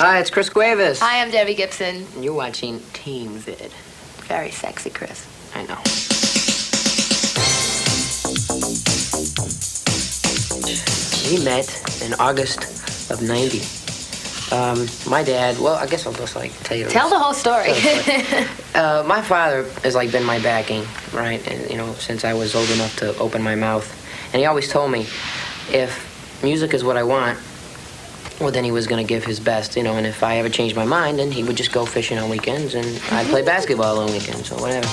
Hi, it's Chris Cuevas. Hi, I'm Debbie Gibson. And you're watching Teen Vid. Very sexy, Chris. I know. We met in August of '90. My dad, well, I guess I'll just tell you. Tell the whole story. My father has been my backing, right? And since I was old enough to open my mouth, and he always told me, if music is what I want, well, then he was going to give his best, and if I ever changed my mind, then he would just go fishing on weekends, and I'd play basketball on weekends, or whatever.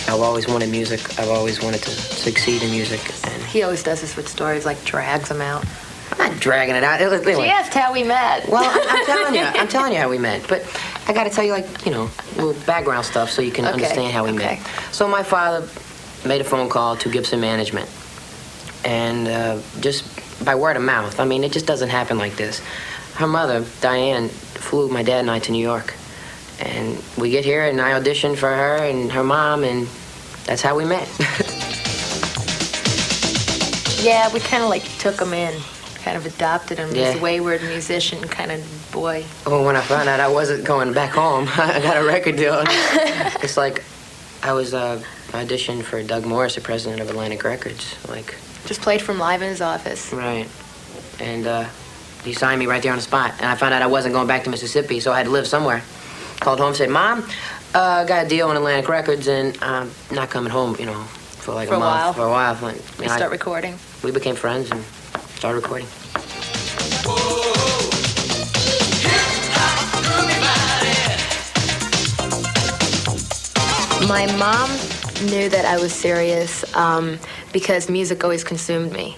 I've always wanted music. I've always wanted to succeed in music. And he always does this with stories, drags them out. I'm not dragging it out. Anyway. She asked how we met. Well, I'm telling you how we met. But I got to tell you, little background stuff so you can understand how we met. So my father made a phone call to Gibson management, and just by word of mouth. I mean, it just doesn't happen like this. Her mother, Diane, flew my dad and I to New York. And we get here, and I auditioned for her and her mom, and that's how we met. Yeah, we kind of took him in, kind of adopted him, this wayward musician kind of boy. Well, when I found out I wasn't going back home, I got a record deal. It's like I was auditioned for Doug Morris, the president of Atlantic Records. Just played from live in his office. Right. And he signed me right there on the spot. And I found out I wasn't going back to Mississippi, so I had to live somewhere. Called home, said, Mom, got a deal on Atlantic Records, and I'm not coming home, for a month. For a while. We start recording. We became friends and started recording. My mom knew that I was serious because music always consumed me.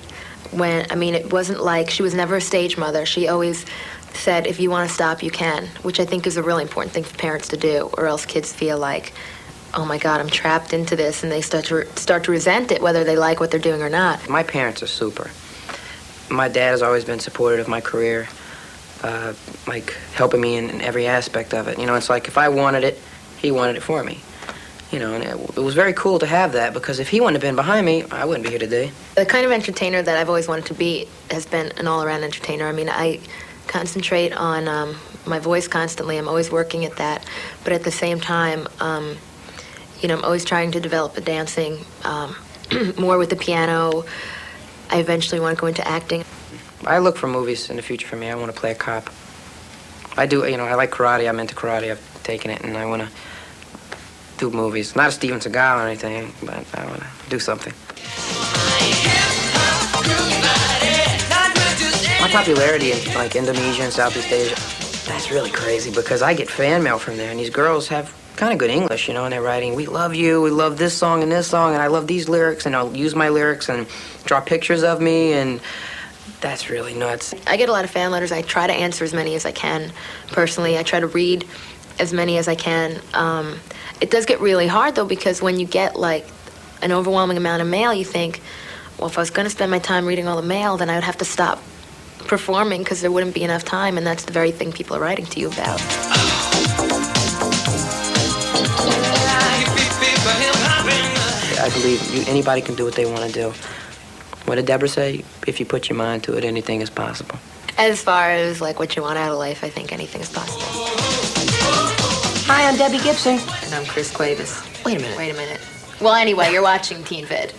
It wasn't she was never a stage mother. She always said, if you want to stop, you can, which I think is a really important thing for parents to do, or else kids feel oh my God, I'm trapped into this, and they start to resent it, whether they like what they're doing or not. My parents are super. My dad has always been supportive of my career, helping me in every aspect of it. It's if I wanted it, he wanted it for me. And it was very cool to have that, because if he wouldn't have been behind me, I wouldn't be here today. The kind of entertainer that I've always wanted to be has been an all-around entertainer. I concentrate on my voice constantly. I'm always working at that. But at the same time, I'm always trying to develop the dancing more with the piano. I eventually want to go into acting. I look for movies in the future for me. I want to play a cop. I do, I like karate. I'm into karate. I've taken it, and I want to do movies. Not a Steven Seagal or anything, but I want to do something. My popularity in Indonesia and Southeast Asia, that's really crazy, because I get fan mail from there, and these girls have kind of good English, and they're writing, we love you, we love this song, and I love these lyrics, and I'll use my lyrics and draw pictures of me, and that's really nuts. I get a lot of fan letters. I try to answer as many as I can. Personally, I try to read as many as I can. It does get really hard, though, because when you get, an overwhelming amount of mail, you think, well, if I was going to spend my time reading all the mail, then I would have to stop performing because there wouldn't be enough time, and that's the very thing people are writing to you about. I believe anybody can do what they want to do. What did Deborah say? If you put your mind to it, anything is possible. As far as what you want out of life, I think anything is possible. Hi, I'm Debbie Gibson. And I'm Chris Cuevas. Wait a minute. Well, anyway, you're watching Teen Vid.